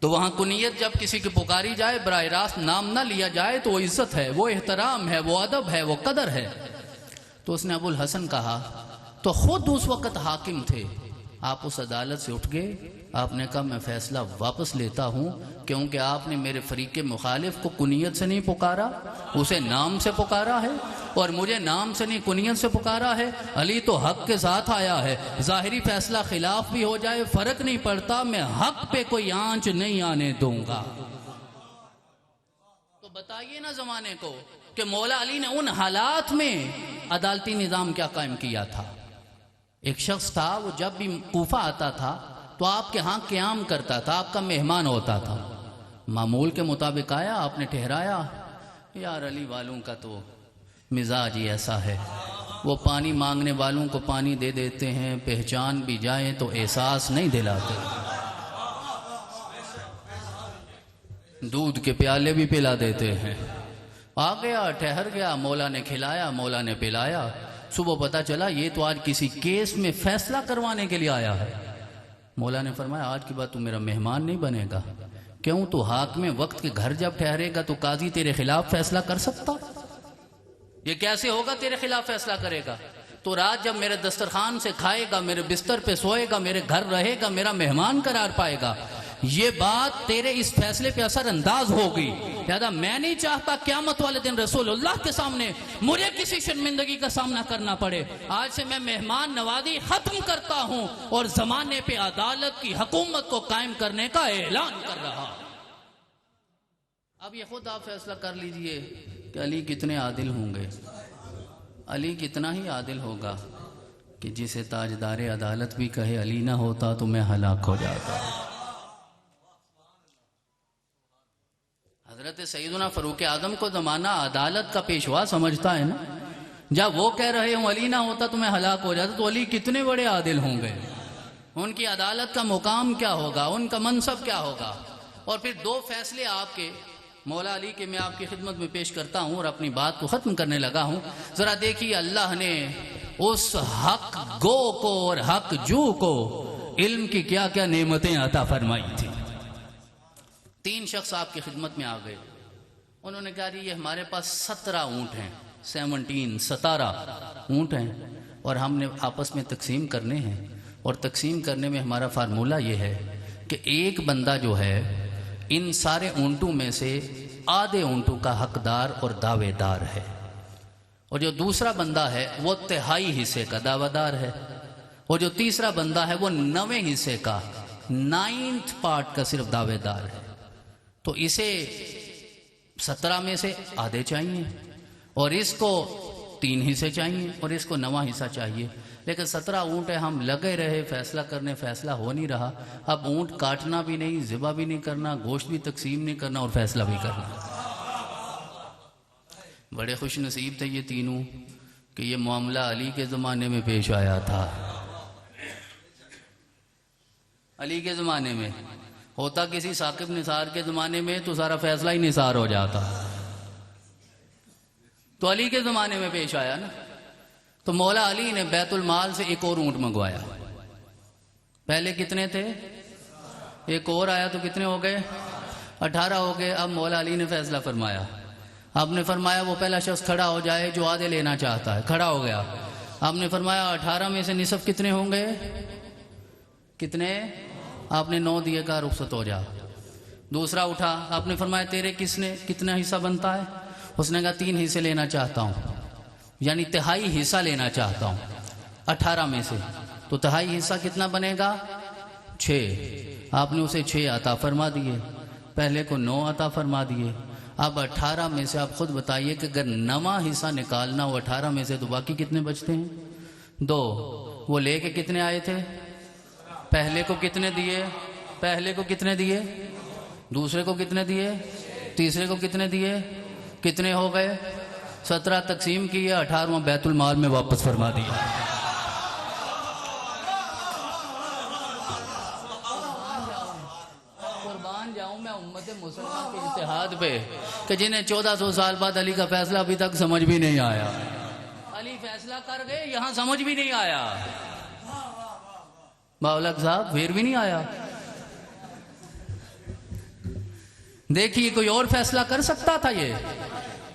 تو وہاں کنیت جب کسی کی پکاری جائے، براہ راست نام نہ لیا جائے تو وہ عزت ہے، وہ احترام ہے، وہ ادب ہے، وہ قدر ہے۔ تو اس نے ابو الحسن کہا، تو خود اس وقت حاکم تھے، آپ اس عدالت سے اٹھ گئے، آپ نے کہا میں فیصلہ واپس لیتا ہوں، کیونکہ آپ نے میرے فریق مخالف کو کنیت سے نہیں پکارا، اسے نام سے پکارا ہے، اور مجھے نام سے نہیں کنیت سے پکارا ہے۔ علی تو حق کے ساتھ آیا ہے، ظاہری فیصلہ خلاف بھی ہو جائے فرق نہیں پڑتا، میں حق پہ کوئی آنچ نہیں آنے دوں گا۔ تو بتائیے نا زمانے کو کہ مولا علی نے ان حالات میں عدالتی نظام کیا قائم کیا تھا۔ ایک شخص تھا، وہ جب بھی کوفہ آتا تھا تو آپ کے ہاں قیام کرتا تھا، آپ کا مہمان ہوتا تھا، معمول کے مطابق آیا، آپ نے ٹھہرایا، یار علی والوں کا تو مزاج ہی ایسا ہے، وہ پانی مانگنے والوں کو پانی دے دیتے ہیں، پہچان بھی جائیں تو احساس نہیں دلاتے، دودھ کے پیالے بھی پلا دیتے ہیں۔ آ گیا، ٹھہر گیا، مولا نے کھلایا، مولا نے پلایا، صبح پتہ چلا یہ تو آج کسی کیس میں فیصلہ کروانے کے لیے آیا ہے۔ مولا نے فرمایا آج کی بات تو میرا مہمان نہیں بنے گا۔ کیوں؟ تو حاکم وقت کے گھر جب ٹھہرے گا تو قاضی تیرے خلاف فیصلہ کر سکتا؟ یہ کیسے ہوگا تیرے خلاف فیصلہ کرے گا؟ تو رات جب میرے دسترخوان سے کھائے گا، میرے بستر پہ سوئے گا، میرے گھر رہے گا، میرا مہمان قرار پائے گا، یہ بات تیرے اس فیصلے پہ اثر انداز ہوگی۔ لہذا میں نہیں چاہتا قیامت والے دن رسول اللہ کے سامنے مجھے کسی شرمندگی کا سامنا کرنا پڑے۔ آج سے میں مہمان نوازی ختم کرتا ہوں اور زمانے پہ عدالت کی حکومت کو قائم کرنے کا اعلان کر رہا۔ اب یہ خود آپ فیصلہ کر لیجئے کہ علی کتنے عادل ہوں گے۔ علی کتنا ہی عادل ہوگا کہ جسے تاجدار عدالت بھی کہے علی نہ ہوتا تو میں ہلاک ہو جاتا۔ حضرت سیدنا فاروق اعظم کو زمانہ عدالت کا پیشوا سمجھتا ہے نا، جب وہ کہہ رہے ہوں علی نہ ہوتا تو میں ہلاک ہو جاتا، تو علی کتنے بڑے عادل ہوں گے، ان کی عدالت کا مقام کیا ہوگا، ان کا منصب کیا ہوگا۔ اور پھر دو فیصلے آپ کے مولا علی کے میں آپ کی خدمت میں پیش کرتا ہوں اور اپنی بات کو ختم کرنے لگا ہوں۔ ذرا دیکھیے اللہ نے اس حق گو کو اور حق جو کو علم کی کیا کیا نعمتیں عطا فرمائی تھی۔ 3 شخص آپ کی خدمت میں آ گئے، انہوں نے کہا یہ ہمارے پاس 17 اونٹ ہیں، 17 اونٹ ہیں، اور ہم نے آپس میں تقسیم کرنے ہیں، اور تقسیم کرنے میں ہمارا فارمولہ یہ ہے کہ ایک بندہ جو ہے ان سارے اونٹوں میں سے آدھے اونٹوں کا حقدار اور دعوے دار ہے، اور جو دوسرا بندہ ہے وہ 1/3 حصے کا دعوے دار ہے، اور جو تیسرا بندہ ہے وہ 9ویں حصے کا 9th پارٹ کا صرف دعوے دار ہے۔ تو اسے 17 میں سے آدھے چاہیے، اور اس کو 3 حصے چاہیے، اور اس کو 9واں حصہ چاہیے۔ لیکن 17 اونٹ ہے، ہم لگے رہے فیصلہ کرنے، فیصلہ ہو نہیں رہا۔ اب اونٹ کاٹنا بھی نہیں، ذبح بھی نہیں کرنا، گوشت بھی تقسیم نہیں کرنا، اور فیصلہ بھی کرنا۔ بڑے خوش نصیب تھے یہ تینوں کہ یہ معاملہ علی کے زمانے میں پیش آیا تھا۔ علی کے زمانے میں ہوتا کسی ثاقب نثار کے زمانے میں تو سارا فیصلہ ہی نثار ہو جاتا، تو علی کے زمانے میں پیش آیا نا۔ تو مولا علی نے بیت المال سے ایک اور اونٹ منگوایا۔ پہلے کتنے تھے؟ ایک اور آیا تو کتنے ہو گئے؟ 18 ہو گئے۔ اب مولا علی نے فیصلہ فرمایا، آپ نے فرمایا وہ پہلا شخص کھڑا ہو جائے جو آدھے لینا چاہتا ہے۔ کھڑا ہو گیا، آپ نے فرمایا 18 میں سے نصف کتنے ہوں گے؟ کتنے؟ آپ نے 9 دیے، کا رخصت ہو جا۔ دوسرا اٹھا، آپ نے فرمایا تیرے کتنا حصہ بنتا ہے؟ اس نے کہا 3 حصے لینا چاہتا ہوں۔ یعنی تہائی حصہ لینا چاہتا ہوں 18 میں سے، تو تہائی حصہ کتنا بنے گا؟ 6۔ آپ نے اسے 6 عطا فرما دیے، پہلے کو 9 عطا فرما دیے۔ اب 18 میں سے آپ خود بتائیے کہ اگر 9واں حصہ نکالنا ہو 18 میں سے تو باقی کتنے بچتے ہیں؟ 2۔ وہ لے کے کتنے آئے تھے؟ پہلے کو کتنے دیے؟ پہلے کو کتنے دیے؟ دوسرے کو کتنے دیے؟ تیسرے کو کتنے دیے؟ کتنے ہو گئے؟ 17 تقسیم کیے، 18واں بیت المال میں واپس فرما دیا۔ قربان جاؤں میں امت مسلمان کے اتحاد پہ کہ جنہیں 1400 سال بعد علی کا فیصلہ ابھی تک سمجھ بھی نہیں آیا۔ علی فیصلہ کر گئے، یہاں سمجھ بھی نہیں آیا۔ باولک صاحب پھر بھی نہیں آیا۔ دیکھیے کوئی اور فیصلہ کر سکتا تھا یہ،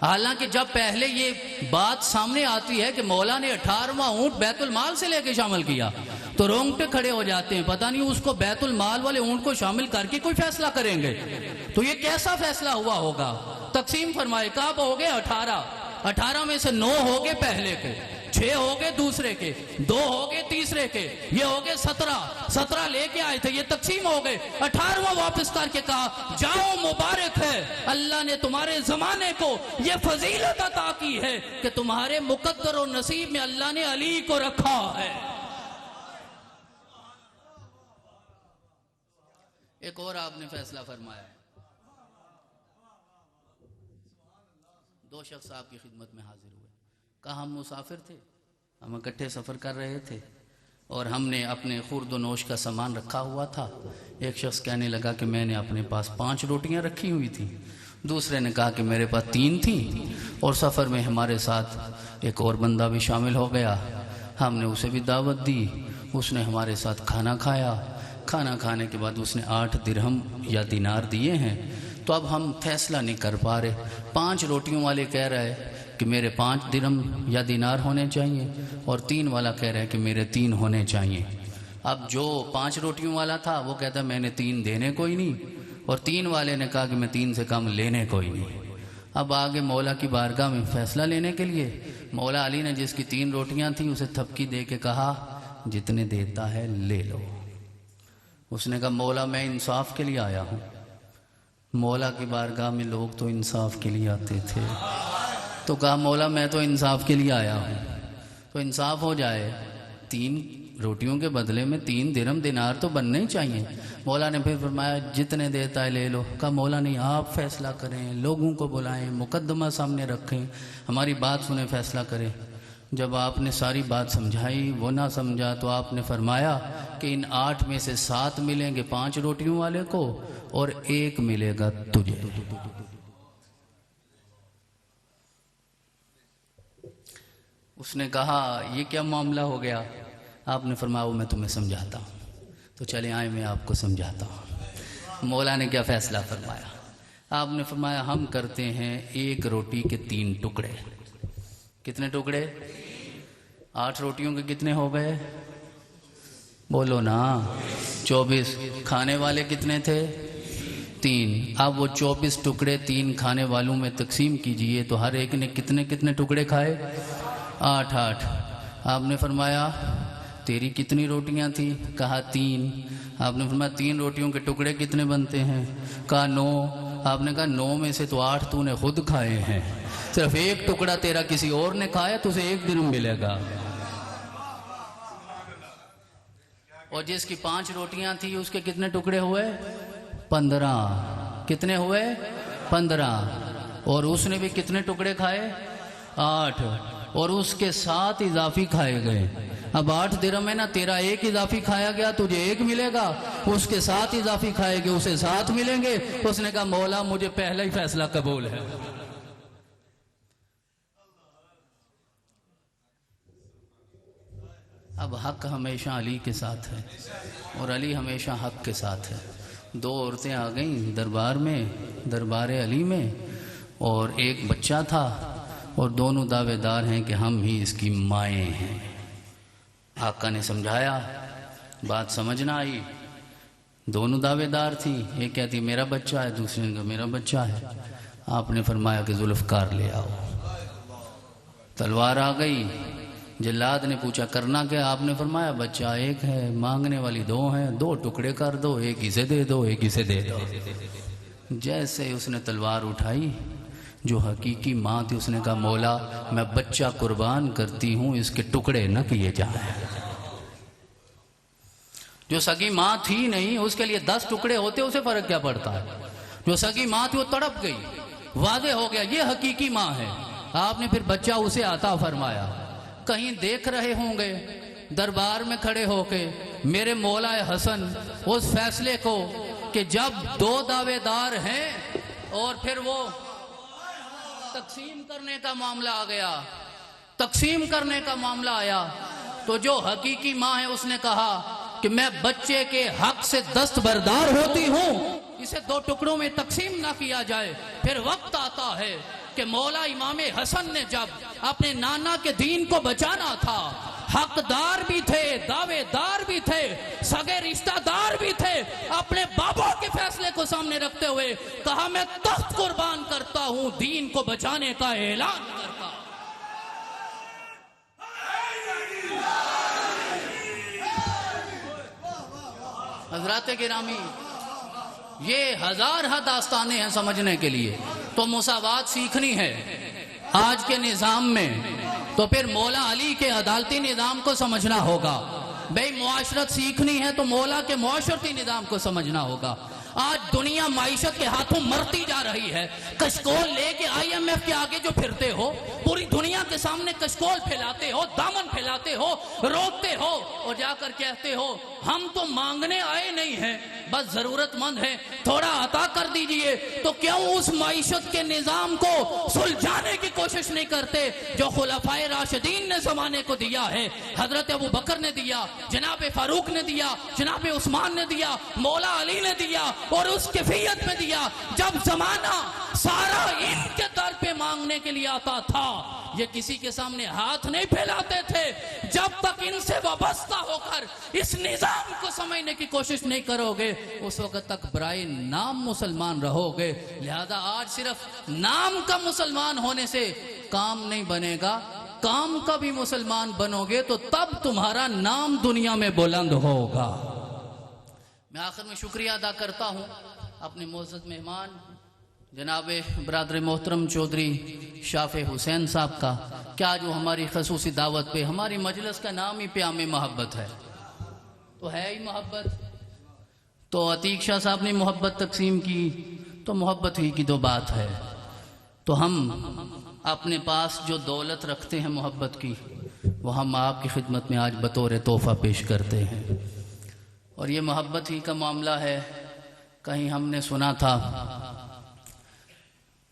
حالانکہ جب پہلے یہ بات سامنے آتی ہے کہ مولا نے 18واں اونٹ بیت المال سے لے کے شامل کیا تو رونگٹے کھڑے ہو جاتے ہیں، پتہ نہیں اس کو بیت المال والے اونٹ کو شامل کر کے کوئی فیصلہ کریں گے تو یہ کیسا فیصلہ ہوا ہوگا؟ تقسیم فرمائے، کب ہو گئے 18 میں سے 9 ہو گئے پہلے کے، 6 ہو گئے دوسرے کے، 2 ہو گئے تیسرے کے، یہ ہو گئے 17 لے کے آئے تھے، یہ تقسیم ہو گئے۔ 18واں واپس کر کے کہا جاؤ مبارک ہے، اللہ نے تمہارے زمانے کو یہ فضیلت عطا کی ہے کہ تمہارے مقدر و نصیب میں اللہ نے علی کو رکھا ہے۔ ایک اور آپ نے فیصلہ فرمایا ہے، 2 شخص آپ کی خدمت میں حاضر ہوئے، کہا ہم مسافر تھے، ہم اکٹھے سفر کر رہے تھے اور ہم نے اپنے خورد و نوش کا سامان رکھا ہوا تھا۔ ایک شخص کہنے لگا کہ میں نے اپنے پاس 5 روٹیاں رکھی ہوئی تھیں، دوسرے نے کہا کہ میرے پاس 3 تھیں، اور سفر میں ہمارے ساتھ ایک اور بندہ بھی شامل ہو گیا، ہم نے اسے بھی دعوت دی، اس نے ہمارے ساتھ کھانا کھایا، کھانا کھانے کے بعد اس نے 8 درہم یا دینار دیے ہیں، تو اب ہم فیصلہ نہیں کر پا رہے۔ 5 روٹیوں والے کہہ رہے کہ میرے 5 درہم یا دینار ہونے چاہیے، اور 3 والا کہہ رہا ہے کہ میرے 3 ہونے چاہیے۔ اب جو 5 روٹیوں والا تھا وہ کہتا میں نے 3 دینے کوئی نہیں، اور 3 والے نے کہا کہ میں 3 سے کم لینے کوئی نہیں۔ اب آگے مولا کی بارگاہ میں فیصلہ لینے کے لیے مولا علی نے جس کی 3 روٹیاں تھیں اسے تھپکی دے کے کہا جتنے دیتا ہے لے لو۔ اس نے کہا مولا میں انصاف کے لیے آیا ہوں۔ مولا کی بارگاہ میں لوگ تو انصاف کے لیے آتے تھے، تو کہا مولا میں تو انصاف کے لیے آیا ہوں، تو انصاف ہو جائے، 3 روٹیوں کے بدلے میں 3 درہم دینار تو بننے ہی چاہیے۔ مولا نے پھر فرمایا جتنے دیتا ہے لے لو۔ کہا مولا نہیں، آپ فیصلہ کریں، لوگوں کو بلائیں، مقدمہ سامنے رکھیں، ہماری بات سنیں، فیصلہ کریں۔ جب آپ نے ساری بات سمجھائی وہ نہ سمجھا تو آپ نے فرمایا کہ ان 8 میں سے 7 ملیں گے 5 روٹیوں والے کو اور 1 ملے گا تجھے۔ اس نے کہا یہ کیا معاملہ ہو گیا؟ آپ نے فرمایا وہ میں تمہیں سمجھاتا ہوں، تو چلے آئیں میں آپ کو سمجھاتا ہوں۔ مولا نے کیا فیصلہ فرمایا؟ آپ نے فرمایا ہم کرتے ہیں 1 روٹی کے 3 ٹکڑے۔ کتنے ٹکڑے؟ 8 روٹیوں کے کتنے ہو گئے؟ بولو نا، 24۔ کھانے والے کتنے تھے؟ 3۔ اب وہ 24 ٹکڑے 3 کھانے والوں میں تقسیم کیجئے تو ہر ایک نے کتنے کتنے ٹکڑے کھائے؟ 8۔ آپ نے فرمایا تیری کتنی روٹیاں تھیں؟ کہا 3۔ آپ نے فرمایا 3 روٹیوں کے ٹکڑے کتنے بنتے ہیں؟ کہا 9۔ آپ نے کہا 9 میں سے تو 8 تو نے خود کھائے ہیں، صرف 1 ٹکڑا تیرا کسی اور نے کھایا تو اسے 1 درہم ملے گا، اور جس کی 5 روٹیاں تھیں اس کے کتنے ٹکڑے ہوئے؟ 15۔ کتنے ہوئے؟ 15۔ اور اس نے بھی کتنے ٹکڑے کھائے؟ 8، اور اس کے 7 اضافی کھائے گئے۔ اب 8 درہم ہے نا، تیرا 1 اضافی کھایا گیا تجھے 1 ملے گا، اس کے 7 اضافی کھائے گئے اسے 7 ملیں گے۔ اس نے کہا مولا مجھے پہلا ہی فیصلہ قبول ہے۔ اب حق ہمیشہ علی کے ساتھ ہے اور علی ہمیشہ حق کے ساتھ ہے۔ 2 عورتیں آ گئیں دربار میں، دربار علی میں، اور ایک بچہ تھا، اور دونوں دعوے دار ہیں کہ ہم ہی اس کی مائیں ہیں۔ آقا نے سمجھایا، بات سمجھ نہ آئی، دونوں دعوے دار تھیں، ایک کہتی میرا بچہ ہے، دوسرے نے کہا میرا بچہ ہے۔ آپ نے فرمایا کہ ذوالفقار لے آؤ۔ تلوار آ گئی. جلاد نے پوچھا کرنا کیا؟ آپ نے فرمایا بچہ ایک ہے، مانگنے والی دو ہیں، دو ٹکڑے کر دو، ایک اسے دے دو، ایک اسے دے دو. جیسے اس نے تلوار اٹھائی، جو حقیقی ماں تھی اس نے کہا مولا میں بچہ قربان کرتی ہوں، اس کے ٹکڑے نہ کیے جائیں. جو سگی ماں تھی نہیں اس کے لیے 10 ٹکڑے ہوتے اسے فرق کیا پڑتا ہے؟ جو سگی ماں تھی وہ تڑپ گئی، واضح ہو گیا یہ حقیقی ماں ہے. آپ نے پھر بچہ اسے عطا فرمایا. کہیں دیکھ رہے ہوں گے دربار میں کھڑے ہو کے میرے مولا حسن اس فیصلے کو کہ جب 2 دعوے دار ہیں اور پھر وہ تقسیم کرنے کا معاملہ آ گیا، تقسیم کرنے کا معاملہ آیا، تو جو حقیقی ماں ہے اس نے کہا کہ میں بچے کے حق سے دستبردار ہوتی ہوں، اسے 2 ٹکڑوں میں تقسیم نہ کیا جائے. پھر وقت آتا ہے کہ مولا امام حسن نے جب اپنے نانا کے دین کو بچانا تھا، حقدار بھی تھے، دعوے دار بھی تھے، سگے رشتہ دار بھی تھے، اپنے بابا کے فیصلے کو سامنے رکھتے ہوئے کہا میں تخت قربان کرتا ہوں، دین کو بچانے کا اعلان کرتا ہوں. حضرات گرامی، یہ ہزارہ داستانیں ہیں سمجھنے کے لیے. تو مساوات سیکھنی ہے آج کے نظام میں تو پھر مولا علی کے عدالتی نظام کو سمجھنا ہوگا. بھئی معاشرت سیکھنی ہے تو مولا کے معاشرتی نظام کو سمجھنا ہوگا. آج دنیا معیشت کے ہاتھوں مرتی جا رہی ہے. کشکول لے کے IMF کے آگے جو پھرتے ہو، پوری دنیا کے سامنے کشکول پھیلاتے ہو، دامن پھیلاتے ہو، روکتے ہو اور جا کر کہتے ہو ہم تو مانگنے آئے نہیں ہیں، بس ضرورت مند ہے، تھوڑا عطا کر دیجئے. تو کیوں اس معیشت کے نظام کو سلجھانے کی کوشش نہیں کرتے جو خلفائے راشدین نے زمانے کو دیا ہے؟ حضرت ابو بکر نے دیا، جناب فاروق نے دیا، جناب عثمان نے دیا، مولا علی نے دیا اور اس کیفیت میں دیا جب زمانہ سارا ان کے در پہ مانگنے کے لیے آتا تھا. یہ کسی کے سامنے ہاتھ نہیں پھیلاتے تھے. جب تک ان سے وابستہ ہو کر اس نظام کو سمجھنے کی کوشش نہیں کرو گے اس وقت تک برائے نام مسلمان رہو گے. لہذا آج صرف نام کا مسلمان ہونے سے کام نہیں بنے گا، کام کا بھی مسلمان بنو گے تو تب تمہارا نام دنیا میں بلند ہوگا. میں آخر میں شکریہ ادا کرتا ہوں اپنے معزز مہمان جناب برادر محترم چودھری شافع حسین صاحب کا، کیا جو ہماری خصوصی دعوت پہ، ہماری مجلس کا نام ہی پیام محبت ہے، تو ہے ہی محبت. تو عتیق شاہ صاحب نے محبت تقسیم کی تو محبت ہی کی تو بات ہے. تو ہم اپنے پاس جو دولت رکھتے ہیں محبت کی، وہ ہم آپ کی خدمت میں آج بطور تحفہ پیش کرتے ہیں. اور یہ محبت ہی کا معاملہ ہے. کہیں ہم نے سنا تھا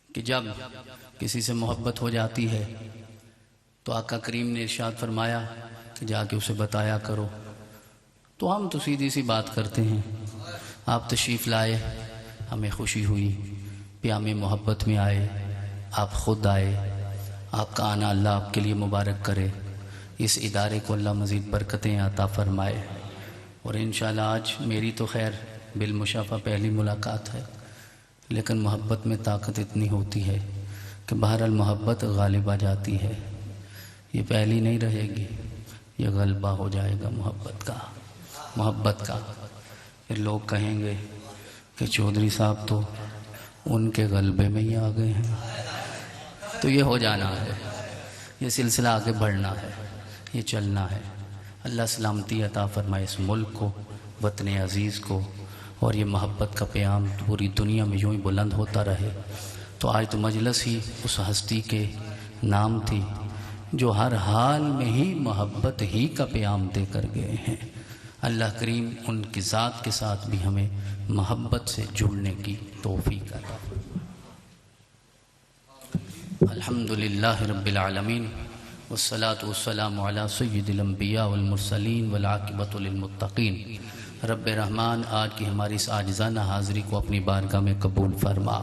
کہ جب کسی سے محبت ہو جاتی ہے تو آقا کریم نے ارشاد فرمایا کہ جا کے اسے بتایا کرو. تو ہم تو سیدھی سی بات کرتے ہیں. آپ تشریف لائے، ہمیں خوشی ہوئی، پیام محبت میں آئے، آپ خود آئے. آپ کا آنا اللہ آپ کے لیے مبارک کرے. اس ادارے کو اللہ مزید برکتیں عطا فرمائے. اور انشاءاللہ آج میری تو خیر بالمشافہ پہلی ملاقات ہے، لیکن محبت میں طاقت اتنی ہوتی ہے کہ بہرحال محبت غالب آ جاتی ہے. یہ پہلی نہیں رہے گی، یہ غلبہ ہو جائے گا محبت کا. پھر لوگ کہیں گے کہ چودھری صاحب تو ان کے غلبے میں ہی آ گئے ہیں. تو یہ ہو جانا ہے، یہ سلسلہ آگے بڑھنا ہے، یہ چلنا ہے. اللہ سلامتی عطا فرمائے اس ملک کو، وطن عزیز کو، اور یہ محبت کا پیام پوری دنیا میں یوں ہی بلند ہوتا رہے. تو آج تو مجلس ہی اس ہستی کے نام تھی جو ہر حال میں ہی محبت ہی کا پیام دے کر گئے ہیں. اللہ کریم ان کی ذات کے ساتھ بھی ہمیں محبت سے جڑنے کی توفیق عطا فرمائے. الحمدللہ رب العالمین والصلاة والسلام علی سید الانبیاء والمرسلین والعاقبۃ للمتقین. رب رحمان آج کی ہماری اس عاجزانہ حاضری کو اپنی بارگاہ میں قبول فرما.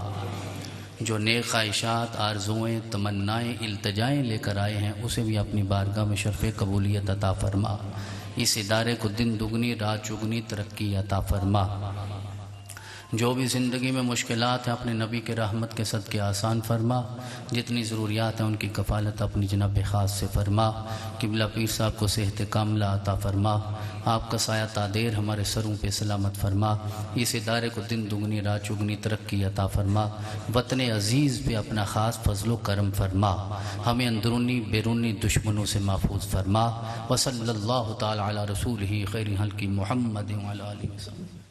جو نیک خواہشات، آرزوئیں، تمنائیں، التجائیں لے کر آئے ہیں اسے بھی اپنی بارگاہ میں شرف قبولیت عطا فرما. اس ادارے کو دن دگنی رات چگنی ترقی عطا فرما. جو بھی زندگی میں مشکلات ہیں اپنے نبی کے رحمت کے صدقے آسان فرما، جتنی ضروریات ہیں ان کی کفالت اپنی جناب خاص سے فرما۔ قبلہ پیر صاحب کو صحت کاملہ عطا فرما، آپ کا سایہ تادیر ہمارے سروں پہ سلامت فرما، اس ادارے کو دن دگنی رات چگنی ترقی عطا فرما، وطن عزیز پہ اپنا خاص فضل و کرم فرما، ہمیں اندرونی بیرونی دشمنوں سے محفوظ فرما۔ وصلی اللہ تعالی علی رسولہ خیر خلق محمد وعلی آلہ وسلم۔